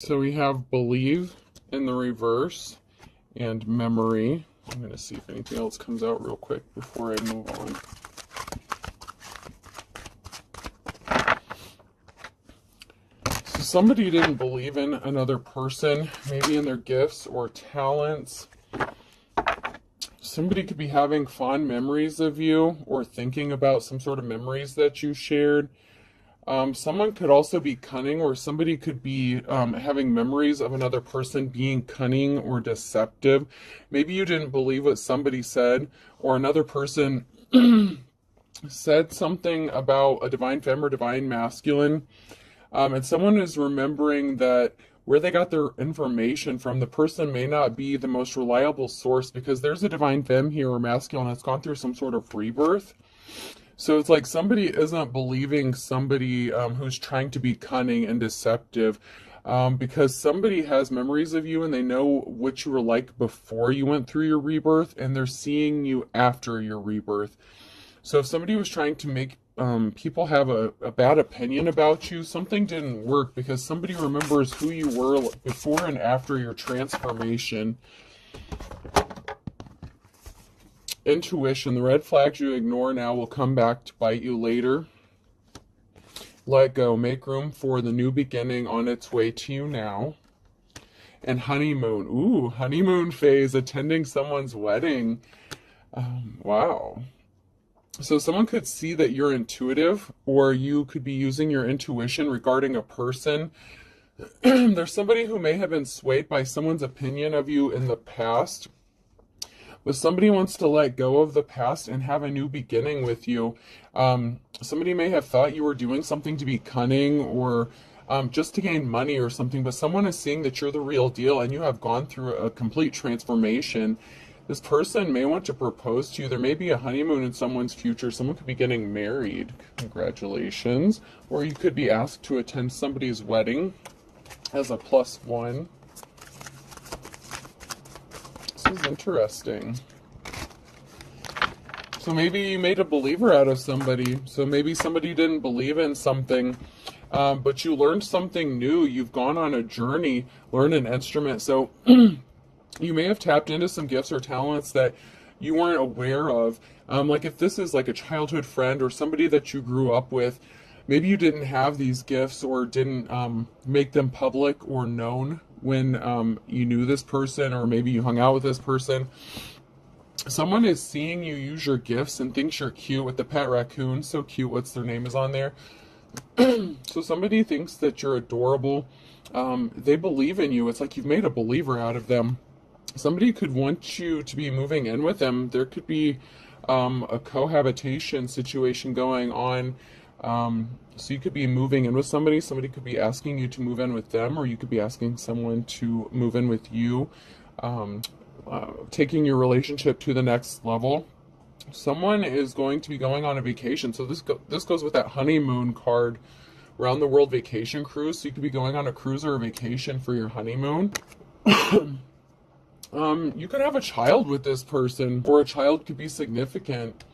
So we have believe in the reverse and memory. I'm going to see if anything else comes out real quick before I move on. So somebody didn't believe in another person, maybe in their gifts or talents. Somebody could be having fond memories of you or thinking about some sort of memories that you shared. Someone could also be cunning, or somebody could be having memories of another person being cunning or deceptive. Maybe you didn't believe what somebody said, or another person said something about a divine femme or divine masculine, and someone is remembering that where they got their information from, the person may not be the most reliable source, because there's a divine femme here or masculine that's gone through some sort of rebirth. So it's like somebody isn't believing somebody who's trying to be cunning and deceptive, because somebody has memories of you and they know what you were like before you went through your rebirth, and they're seeing you after your rebirth. So if somebody was trying to make people have a bad opinion about you, something didn't work, because somebody remembers who you were before and after your transformation. Intuition, the red flags you ignore now will come back to bite you later. Let go, make room for the new beginning on its way to you now. And honeymoon, ooh, honeymoon phase, attending someone's wedding. Wow. So someone could see that you're intuitive, or you could be using your intuition regarding a person. There's somebody who may have been swayed by someone's opinion of you in the past. But somebody wants to let go of the past and have a new beginning with you. Somebody may have thought you were doing something to be cunning, or just to gain money or something, but someone is seeing that you're the real deal and you have gone through a complete transformation. This person may want to propose to you. There may be a honeymoon in someone's future. Someone could be getting married. Congratulations. Or you could be asked to attend somebody's wedding as a +1. This is interesting. So maybe you made a believer out of somebody. So maybe somebody didn't believe in something, but you learned something new. You've gone on a journey, learned an instrument. So you may have tapped into some gifts or talents that you weren't aware of. Like if this is like a childhood friend or somebody that you grew up with, maybe you didn't have these gifts or didn't make them public or known when you knew this person, or maybe you hung out with this person. Someone is seeing you use your gifts and thinks you're cute with the pet raccoon. So cute. What's their name is on there. So somebody thinks that you're adorable. They believe in you. It's like you've made a believer out of them. Somebody could want you to be moving in with them. There could be a cohabitation situation going on. So you could be moving in with somebody. Somebody could be asking you to move in with them, or you could be asking someone to move in with you, taking your relationship to the next level. Someone is going to be going on a vacation. So this goes with that honeymoon card, around the world vacation cruise. So you could be going on a cruise or a vacation for your honeymoon. You could have a child with this person, or a child could be significant.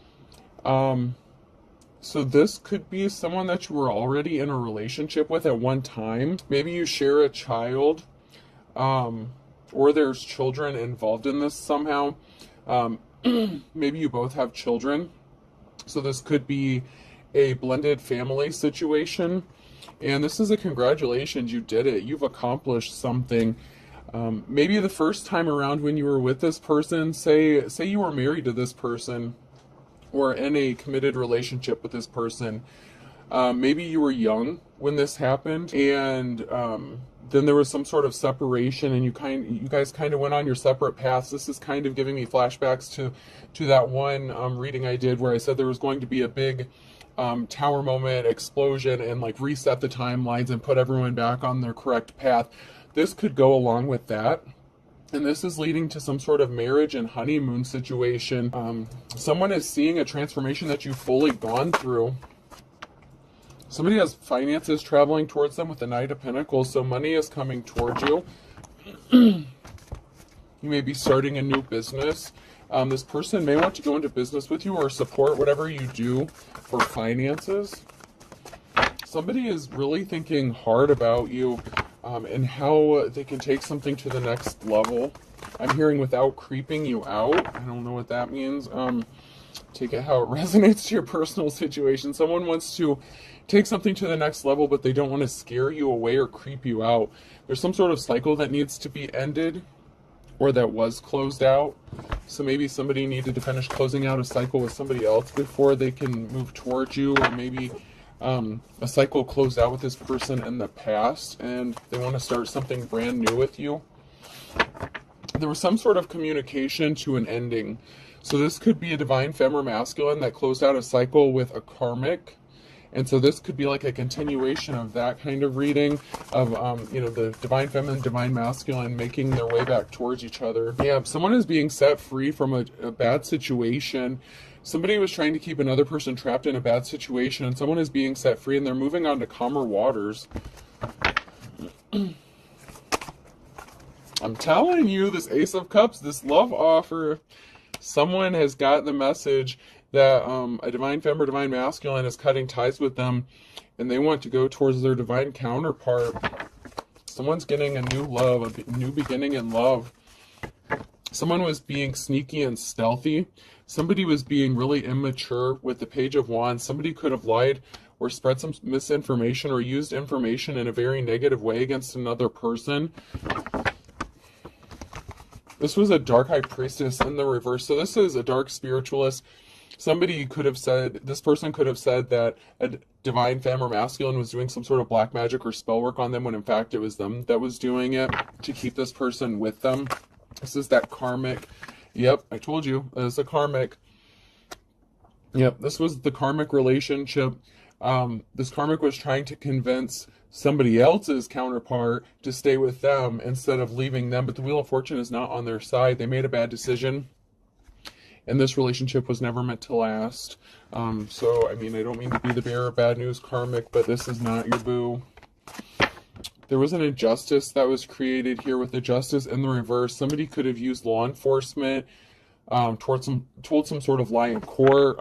So this could be someone that you were already in a relationship with at one time. Maybe you share a child, or there's children involved in this somehow. Maybe you both have children. So this could be a blended family situation. And this is a congratulations, you did it. You've accomplished something. Maybe the first time around when you were with this person, say you were married to this person, or in a committed relationship with this person. Maybe you were young when this happened, and then there was some sort of separation, and you guys kind of went on your separate paths. This is kind of giving me flashbacks to that one reading I did where I said there was going to be a big tower moment, explosion, and like reset the timelines and put everyone back on their correct path. This could go along with that. And this is leading to some sort of marriage and honeymoon situation. Someone is seeing a transformation that you've fully gone through. Somebody has finances traveling towards them with the Knight of Pentacles, so money is coming towards you. You may be starting a new business. This person may want to go into business with you or support whatever you do for finances. Somebody is really thinking hard about you. and how they can take something to the next level. I'm hearing without creeping you out. I don't know what that means. Take it how it resonates to your personal situation. Someone wants to take something to the next level, but they don't want to scare you away or creep you out. There's some sort of cycle that needs to be ended, or that was closed out. So maybe somebody needed to finish closing out a cycle with somebody else before they can move towards you, or maybe a cycle closed out with this person in the past and they want to start something brand new with you. There was some sort of communication to an ending. So this could be a divine femme or masculine that closed out a cycle with a karmic. And so this could be like a continuation of that kind of reading of, the divine feminine, divine masculine making their way back towards each other. Yeah, someone is being set free from a bad situation. Somebody was trying to keep another person trapped in a bad situation, and someone is being set free, and they're moving on to calmer waters. I'm telling you, this Ace of Cups, this love offer, someone has got the message that a divine femme or divine masculine is cutting ties with them, and they want to go towards their divine counterpart. Someone's getting a new love, a new beginning in love. Someone was being sneaky and stealthy. Somebody was being really immature with the Page of Wands. Somebody could have lied or spread some misinformation or used information in a very negative way against another person. This was a dark high priestess in the reverse. So this is a dark spiritualist. Somebody could have said, this person could have said that a divine femme or masculine was doing some sort of black magic or spell work on them, when in fact it was them that was doing it to keep this person with them. This is that karmic. Yep, I told you, it's a karmic. Yep, this was the karmic relationship. This karmic was trying to convince somebody else's counterpart to stay with them instead of leaving them, but the Wheel of Fortune is not on their side. They made a bad decision, and this relationship was never meant to last. So, I mean, I don't mean to be the bearer of bad news, karmic, but this is not your boo. There was an injustice that was created here with the justice in the reverse. Somebody could have used law enforcement told some sort of lie in court,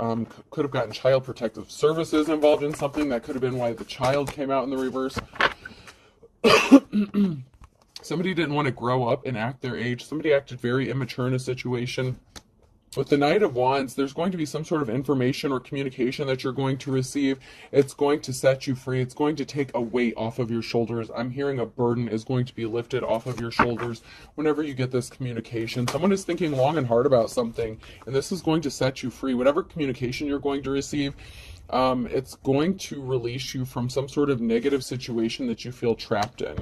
could have gotten child protective services involved in something. That could have been why the child came out in the reverse. Somebody didn't want to grow up and act their age. Somebody acted very immature in a situation. With the Knight of Wands, there's going to be some sort of information or communication that you're going to receive. It's going to set you free. It's going to take a weight off of your shoulders. I'm hearing a burden is going to be lifted off of your shoulders whenever you get this communication. Someone is thinking long and hard about something, and this is going to set you free. Whatever communication you're going to receive, it's going to release you from some sort of negative situation that you feel trapped in.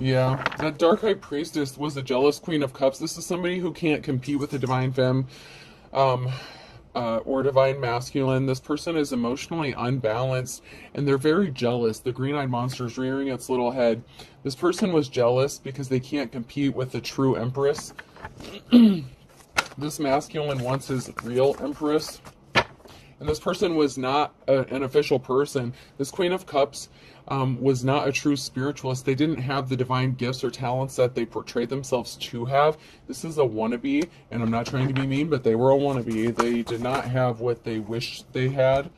Yeah, that Dark High Priestess was a jealous Queen of Cups. This is somebody who can't compete with the Divine Femme or Divine Masculine. This person is emotionally unbalanced, and they're very jealous. The green-eyed monster is rearing its little head. This person was jealous because they can't compete with the true Empress. This masculine wants his real Empress. And this person was not an official person. This Queen of Cups was not a true spiritualist. They didn't have the divine gifts or talents that they portrayed themselves to have. This is a wannabe, and I'm not trying to be mean, but they were a wannabe. They did not have what they wished they had.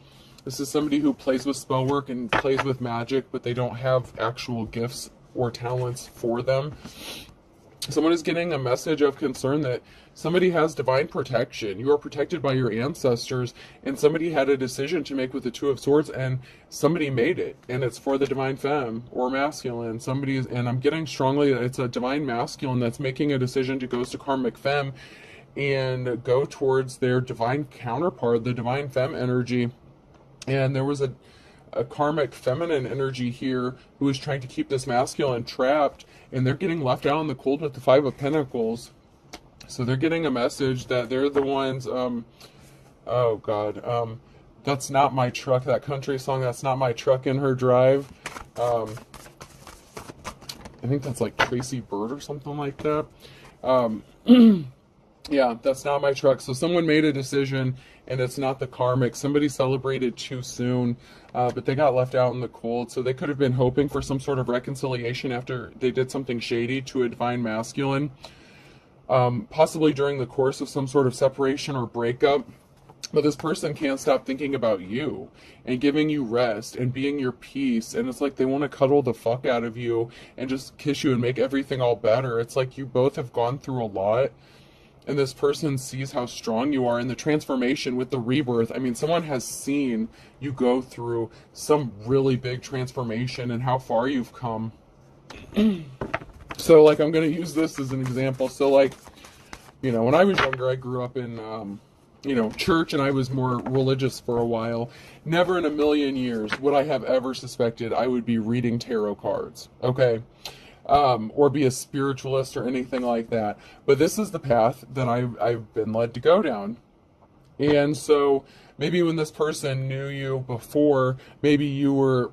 This is somebody who plays with spell work and plays with magic, but they don't have actual gifts or talents for them. Someone is getting a message of concern that somebody has divine protection. You are protected by your ancestors, and somebody had a decision to make with the Two of Swords, and somebody made it, and it's for the divine femme or masculine. Somebody is, and I'm getting strongly that it's a divine masculine that's making a decision to go to karmic femme and go towards their divine counterpart, the divine femme energy. And there was a karmic feminine energy here who is trying to keep this masculine trapped, and they're getting left out in the cold with the Five of Pentacles. So they're getting a message that they're the ones, oh God, That's Not My Truck, that country song, That's Not My Truck in Her Drive. I think that's like Tracy Bird or something like that. Yeah, that's not my truck. So someone made a decision, and it's not the karmic. Somebody celebrated too soon, but they got left out in the cold. So they could have been hoping for some sort of reconciliation after they did something shady to a divine masculine. possibly during the course of some sort of separation or breakup. But this person can't stop thinking about you and giving you rest and being your peace. And it's like they want to cuddle the fuck out of you and just kiss you and make everything all better. It's like you both have gone through a lot. And this person sees how strong you are in the transformation with the rebirth. I mean, someone has seen you go through some really big transformation and how far you've come. So, like, I'm going to use this as an example. So, like, you know, when I was younger, I grew up in, you know, church, and I was more religious for a while. Never in a million years would I have ever suspected I would be reading tarot cards, okay? Or be a spiritualist or anything like that. But this is the path that I've been led to go down. And so maybe when this person knew you before, maybe you were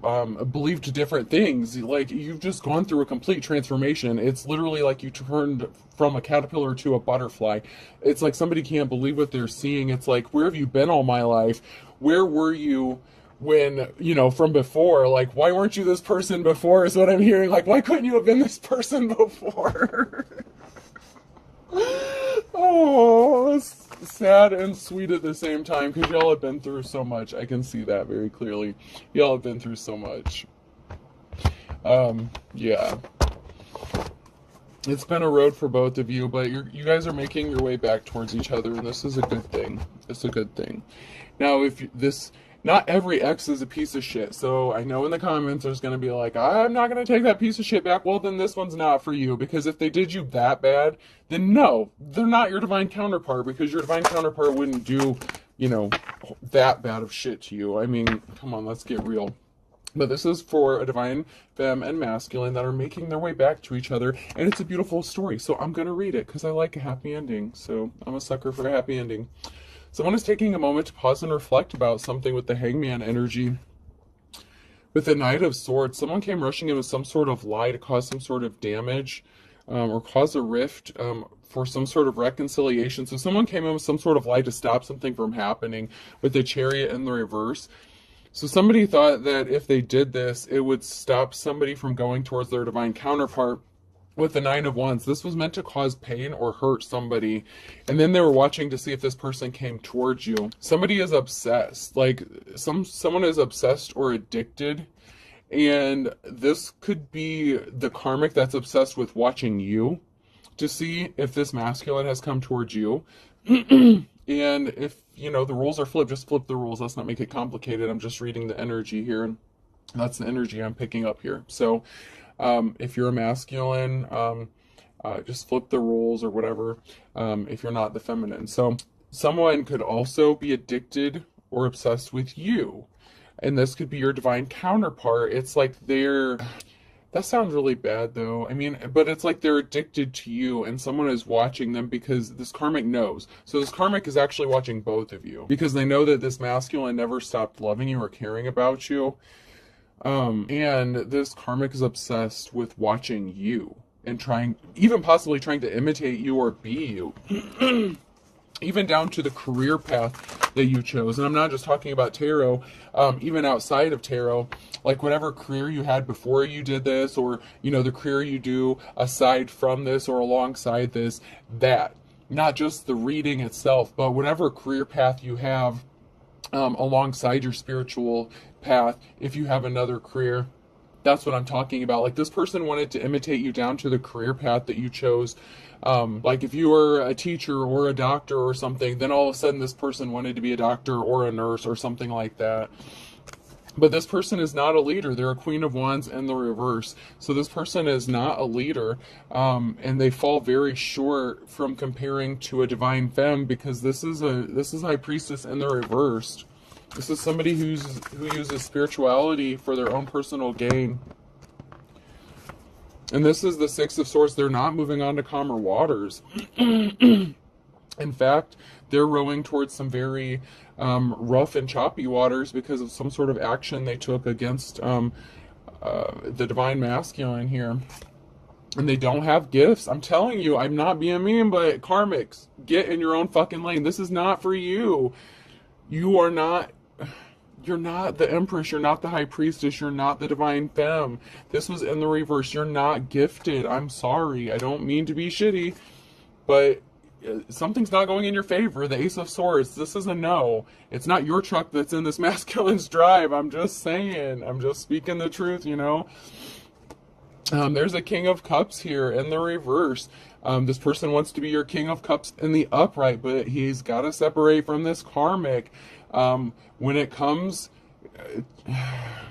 believed different things. Like, you've just gone through a complete transformation. It's literally like you turned from a caterpillar to a butterfly. It's like somebody can't believe what they're seeing. It's like, where have you been all my life? Where were you when, you know, from before? Like, why weren't you this person before is what I'm hearing. Like, why couldn't you have been this person before? Oh, it's sad and sweet at the same time, because y'all have been through so much. I can see that very clearly. Y'all have been through so much. Yeah. It's been a road for both of you, but you guys are making your way back towards each other, and this is a good thing. It's a good thing. Now, not every ex is a piece of shit. So I know in the comments there's going to be like, I'm not going to take that piece of shit back. Well, then this one's not for you, because if they did you that bad, then no, they're not your divine counterpart, because your divine counterpart wouldn't do, you know, that bad of shit to you. I mean, come on, let's get real. But this is for a divine femme and masculine that are making their way back to each other, and it's a beautiful story. So I'm going to read it because I like a happy ending. So I'm a sucker for a happy ending. Someone is taking a moment to pause and reflect about something with the Hangman energy. With the Knight of Swords, someone came rushing in with some sort of lie to cause some sort of damage, or cause a rift, for some sort of reconciliation. So someone came in with some sort of lie to stop something from happening with the Chariot in the reverse. So somebody thought that if they did this, it would stop somebody from going towards their divine counterpart. With the Nine of Wands, this was meant to cause pain or hurt somebody, and then they were watching to see if this person came towards you. Somebody is obsessed, like someone is obsessed or addicted, and this could be the karmic that's obsessed with watching you to see if this masculine has come towards you. And if, you know, the rules are flipped, just flip the rules. Let's not make it complicated. I'm just reading the energy here, and that's the energy I'm picking up here. So if you're a masculine, just flip the roles or whatever, if you're not the feminine. So someone could also be addicted or obsessed with you, and this could be your divine counterpart. It's like that sounds really bad though. I mean, but it's like they're addicted to you, and someone is watching them because this karmic knows. So this karmic is actually watching both of you, because they know that this masculine never stopped loving you or caring about you. And this karmic is obsessed with watching you and even possibly trying to imitate you or be you. Even down to the career path that you chose. And I'm not just talking about tarot, even outside of tarot, like whatever career you had before you did this, or, you know, the career you do aside from this or alongside this, that, not just the reading itself, but whatever career path you have, alongside your spiritual path, if you have another career, that's what I'm talking about. Like, this person wanted to imitate you down to the career path that you chose. Like if you were a teacher or a doctor or something, then all of a sudden this person wanted to be a doctor or a nurse or something like that. But this person is not a leader. They're a Queen of Wands in the reverse. So this person is not a leader, and they fall very short from comparing to a divine femme, because this is High Priestess in the reversed. This is somebody who uses spirituality for their own personal gain. And this is the Six of Swords. They're not moving on to calmer waters. In fact, they're rowing towards some very rough and choppy waters because of some sort of action they took against the divine masculine here. And they don't have gifts. I'm telling you, I'm not being mean, but karmics, get in your own fucking lane. This is not for you. You're not the Empress, you're not the High Priestess, you're not the Divine Femme. This was in the reverse. You're not gifted. I'm sorry. I don't mean to be shitty. but something's not going in your favor. The Ace of Swords, this is a no. It's not your truck that's in this masculine's drive. I'm just saying. I'm just speaking the truth, you know. There's a King of Cups here in the reverse. This person wants to be your King of Cups in the upright, but he's got to separate from this karmic. When it comes...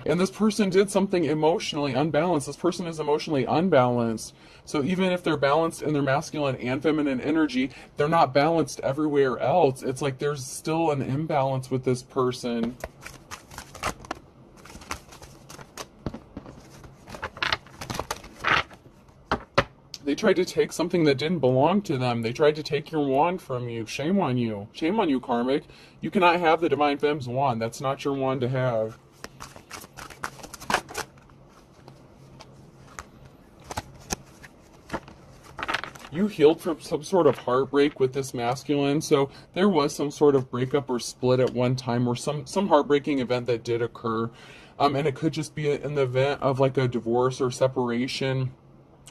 And this person did something emotionally unbalanced. This person is emotionally unbalanced. So even if they're balanced in their masculine and feminine energy, they're not balanced everywhere else. It's like there's still an imbalance with this person. They tried to take something that didn't belong to them. They tried to take your wand from you. Shame on you. Shame on you, karmic. You cannot have the Divine Femme's wand. That's not your wand to have. You healed from some sort of heartbreak with this masculine, so there was some sort of breakup or split at one time, or some heartbreaking event that did occur, and it could just be in the event of like a divorce or separation,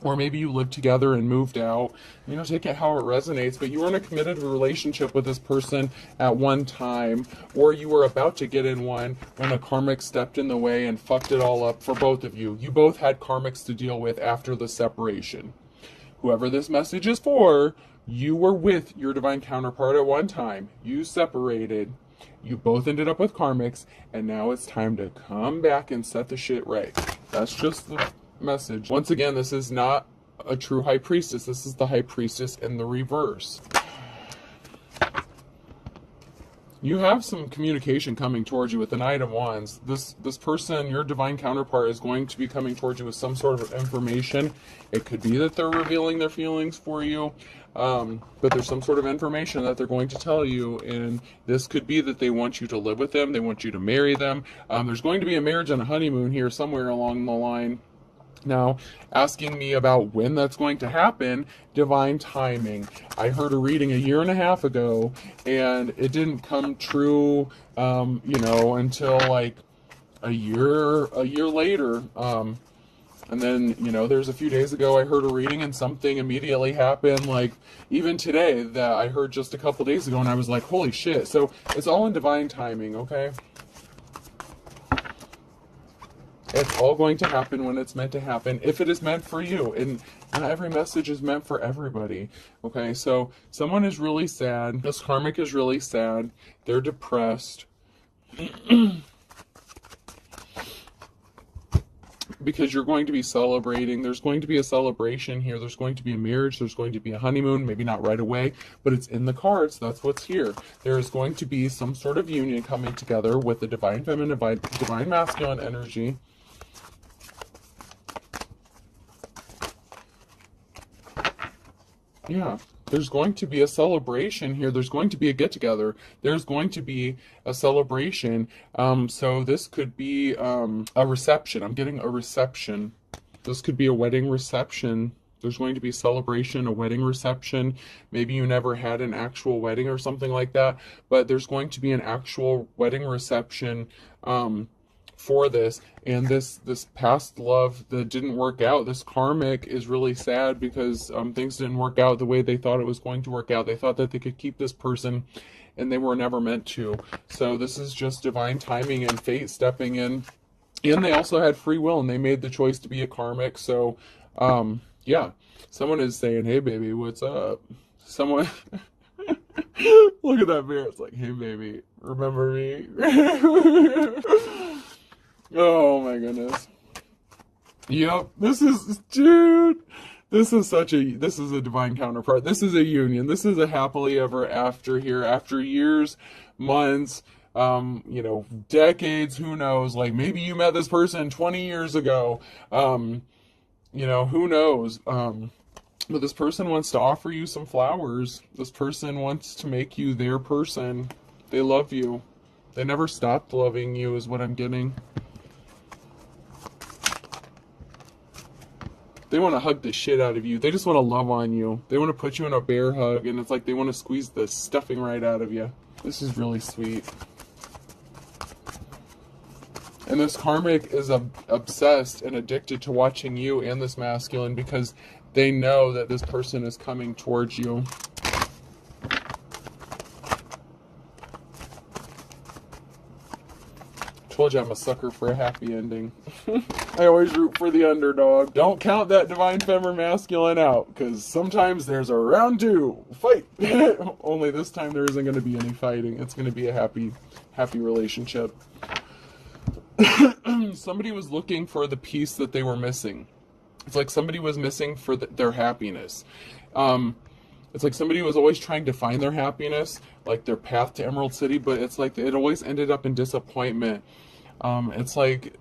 or maybe you lived together and moved out. You know, take it how it resonates, but you were in a committed relationship with this person at one time, or you were about to get in one when a karmic stepped in the way and fucked it all up for both of you. You both had karmics to deal with after the separation. Whoever this message is for, you were with your divine counterpart at one time. You separated. You both ended up with karmics, and now it's time to come back and set the shit right. That's just the message. Once again, this is not a true high priestess. This is the high priestess in the reverse. You have some communication coming towards you with the Knight of Wands. This person, your divine counterpart, is going to be coming towards you with some sort of information. It could be that they're revealing their feelings for you, but there's some sort of information that they're going to tell you, and this could be that they want you to live with them, they want you to marry them. There's going to be a marriage and a honeymoon here somewhere along the line. Now, asking me about when that's going to happen, divine timing. I heard a reading a year and a half ago, and it didn't come true, you know, until like a year later. And then, you know, there's a few days ago I heard a reading and something immediately happened, like even today, that I heard just a couple days ago, and I was like, holy shit. So it's all in divine timing, okay? It's all going to happen when it's meant to happen, if it is meant for you. And not every message is meant for everybody. Okay, so someone is really sad. This karmic is really sad. They're depressed. Because you're going to be celebrating. There's going to be a celebration here. There's going to be a marriage. There's going to be a honeymoon. Maybe not right away, but it's in the cards. That's what's here. There is going to be some sort of union coming together with the divine feminine, divine masculine energy. Yeah, there's going to be a celebration here. There's going to be a get-together. There's going to be a celebration. So this could be a reception. I'm getting a reception. This could be a wedding reception. There's going to be a celebration, a wedding reception. Maybe you never had an actual wedding or something like that, but there's going to be an actual wedding reception for this. And this past love that didn't work out, this karmic is really sad because things didn't work out the way they thought it was going to work out. They thought that they could keep this person, and they were never meant to. So this is just divine timing and fate stepping in. And they also had free will, and they made the choice to be a karmic. So yeah, someone is saying, hey baby, what's up? Someone look at that mirror. It's like, hey baby, remember me? Oh my goodness. Yep, this is, dude, this is a divine counterpart. This is a union. This is a happily ever after here, after years, months, you know, decades, who knows, like maybe you met this person 20 years ago, you know, who knows, but this person wants to offer you some flowers. This person wants to make you their person. They love you. They never stopped loving you is what I'm getting. They want to hug the shit out of you. They just want to love on you. They want to put you in a bear hug, and it's like they want to squeeze the stuffing right out of you. This is really sweet. And this karmic is obsessed and addicted to watching you and this masculine because They know that this person is coming towards you. Told you I'm a sucker for a happy ending. I always root for the underdog. Don't count that divine feminine masculine out, because sometimes there's a round two. Fight! Only this time there isn't going to be any fighting. It's going to be a happy relationship. Somebody was looking for the piece that they were missing. It's like somebody was missing for their happiness. It's like somebody was always trying to find their happiness, like their path to Emerald City, but it's like it always ended up in disappointment. It's like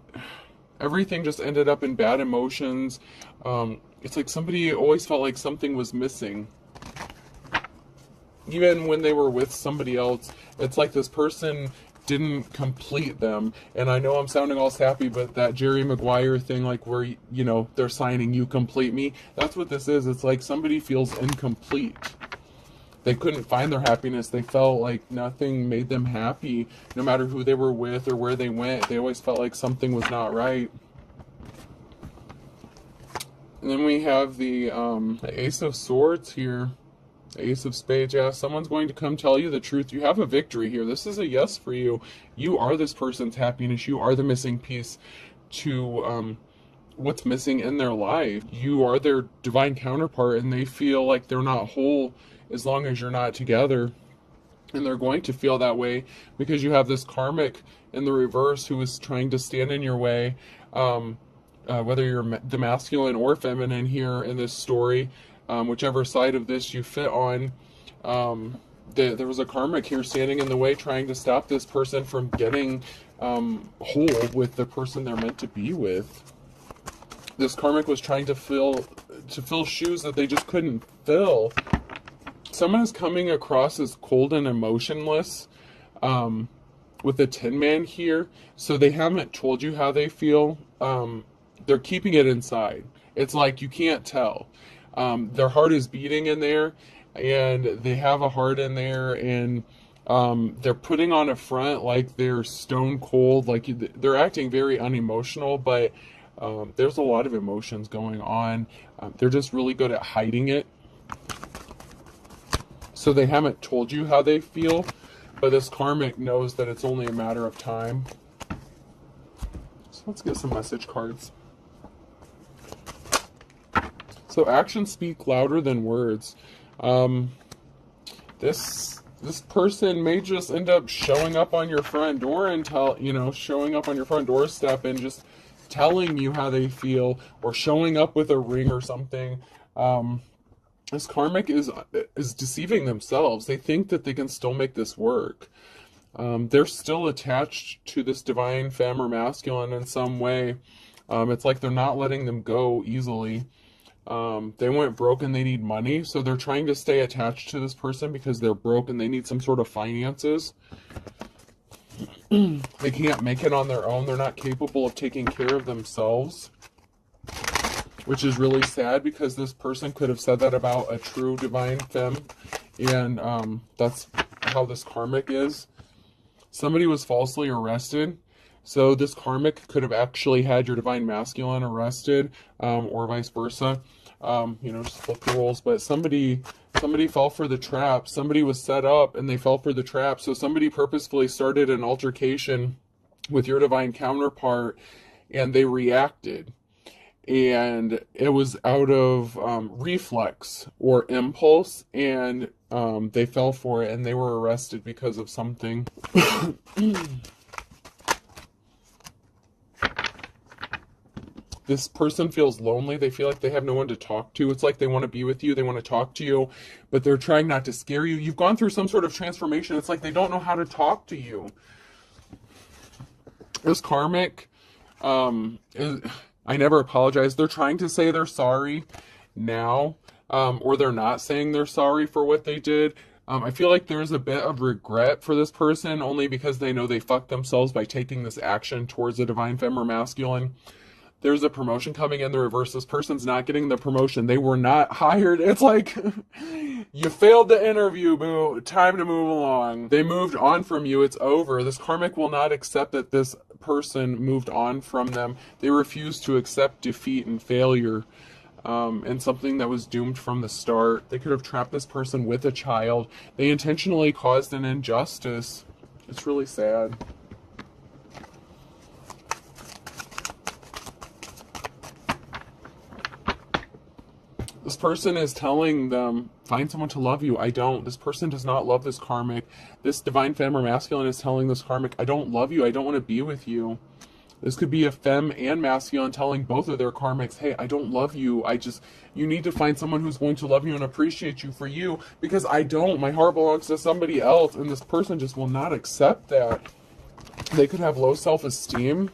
everything just ended up in bad emotions. It's like somebody always felt like something was missing. Even when they were with somebody else, it's like this person didn't complete them. And I know I'm sounding all sappy, but that Jerry Maguire thing, like where, you know, they're signing "you complete me," that's what this is. It's like somebody feels incomplete. They couldn't find their happiness. They felt like nothing made them happy. No matter who they were with or where they went, they always felt like something was not right. And then we have the Ace of Swords here. Ace of Spades. Yeah, someone's going to come tell you the truth. You have a victory here. This is a yes for you. You are this person's happiness. You are the missing piece to what's missing in their life. You are their divine counterpart, and they feel like they're not whole as long as you're not together. And they're going to feel that way because you have this karmic in the reverse who is trying to stand in your way. Whether you're the masculine or feminine here in this story, whichever side of this you fit on, there was a karmic here standing in the way, trying to stop this person from getting whole with the person they're meant to be with. This karmic was trying to fill shoes that they just couldn't fill. Someone is coming across as cold and emotionless with the Tin Man here, so they haven't told you how they feel. They're keeping it inside. It's like you can't tell. Their heart is beating in there, and they have a heart in there, and they're putting on a front like they're stone cold, like they're acting very unemotional, but there's a lot of emotions going on. They're just really good at hiding it. So they haven't told you how they feel, but this karmic knows that it's only a matter of time. So let's get some message cards. So actions speak louder than words. This person may just end up showing up on your front door and showing up on your front doorstep and just telling you how they feel, or showing up with a ring or something. This karmic is deceiving themselves. They think that they can still make this work. They're still attached to this divine femme or masculine in some way. It's like they're not letting them go easily. They went broke and they need money, so they're trying to stay attached to this person because they're broke and they need some sort of finances. They can't make it on their own. They're not capable of taking care of themselves, which is really sad because this person could have said that about a true divine femme, and that's how this karmic is. Somebody was falsely arrested, so this karmic could have actually had your divine masculine arrested, or vice versa. Just flip the roles, but somebody fell for the trap. Somebody was set up and they fell for the trap. So somebody purposefully started an altercation with your divine counterpart, and they reacted. And it was out of reflex or impulse, and they fell for it, and they were arrested because of something. This person feels lonely. They feel like they have no one to talk to. It's like they want to be with you. They want to talk to you, but they're trying not to scare you. You've gone through some sort of transformation. It's like they don't know how to talk to you. This karmic, I never apologize. They're trying to say they're sorry now, or they're not saying they're sorry for what they did. I feel like there's a bit of regret for this person, only because they know they fucked themselves by taking this action towards a divine femme or masculine. There's a promotion coming in the reverse. This person's not getting the promotion. They were not hired. It's like, you failed the interview, boo. Time to move along. They moved on from you. It's over. This karmic will not accept that this person moved on from them. They refuse to accept defeat and failure. and something that was doomed from the start. They could have trapped this person with a child. They intentionally caused an injustice. It's really sad. This person is telling them, find someone to love you. I don't. This person does not love this karmic. This divine femme or masculine is telling this karmic, I don't love you. I don't want to be with you. This could be a femme and masculine telling both of their karmics, hey, I don't love you. You need to find someone who's going to love you and appreciate you for you, because I don't. My heart belongs to somebody else, and this person just will not accept that. They could have low self-esteem.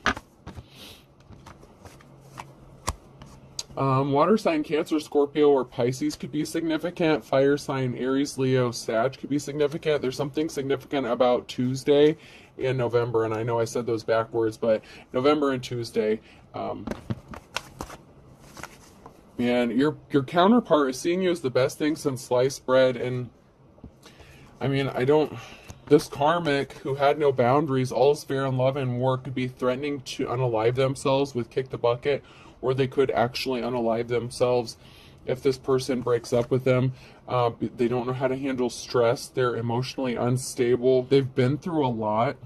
Water sign Cancer, Scorpio, or Pisces could be significant. Fire sign Aries, Leo, Sag could be significant. There's something significant about Tuesday and November, and I know I said those backwards, but November and Tuesday. Man, your counterpart is seeing you as the best thing since sliced bread, and I mean, this karmic who had no boundaries, all is fair in love and war, could be threatening to unalive themselves with kick the bucket, or they could actually unalive themselves if this person breaks up with them. They don't know how to handle stress. They're emotionally unstable. They've been through a lot.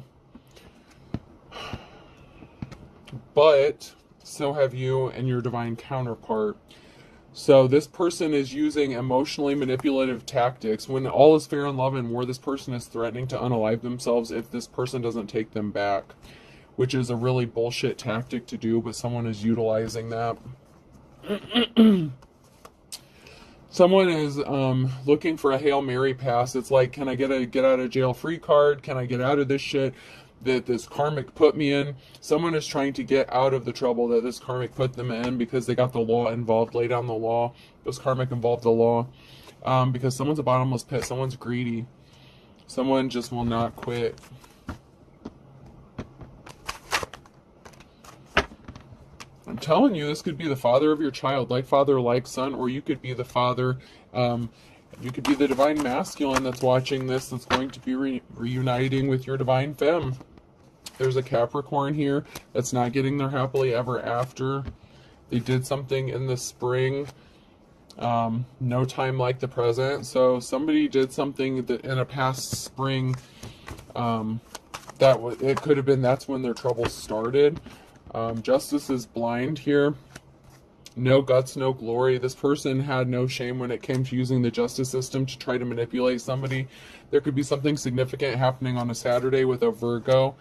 But so have you and your divine counterpart. So this person is using emotionally manipulative tactics. When all is fair in love and war, this person is threatening to unalive themselves if this person doesn't take them back, which is a really bullshit tactic to do, but someone is utilizing that. Someone is looking for a Hail Mary pass. It's like, can I get a get out of jail free card? Can I get out of this shit that this karmic put me in? Someone is trying to get out of the trouble that this karmic put them in because they got the law involved, lay down the law. This karmic involved the law. Because someone's a bottomless pit. Someone's greedy. Someone just will not quit. I'm telling you, this could be the father of your child, like father, like son, or you could be the father. You could be the divine masculine that's watching this, that's going to be reuniting with your divine femme. There's a Capricorn here that's not getting their happily ever after. They did something in the spring. No time like the present. So somebody did something that in a past spring. It could have been that's when their trouble started. Justice is blind here. No guts, no glory. This person had no shame when it came to using the justice system to try to manipulate somebody. There could be something significant happening on a Saturday with a Virgo.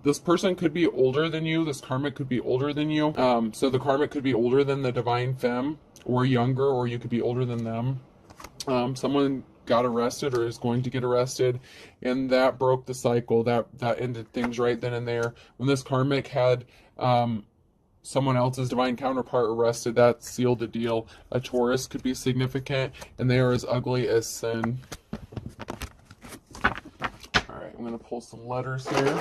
This person could be older than you. This karmic could be older than you. So the karmic could be older than the divine femme, or younger, or you could be older than them. Someone got arrested or is going to get arrested, and that broke the cycle. That ended things right then and there. When this karmic had someone else's divine counterpart arrested, that sealed the deal. A Taurus could be significant, and they are as ugly as sin. Alright, I'm going to pull some letters here.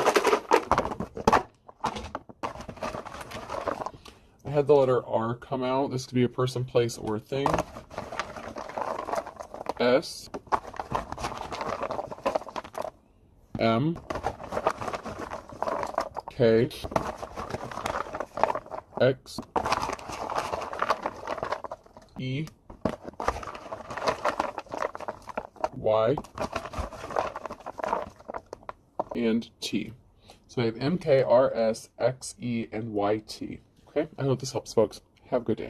I had the letter R come out. This could be a person, place, or thing. S. M. K. X. E. Y. And T. So I have M, K, R, S, X, E, and Y, T. Okay, I hope this helps, folks. Have a good day.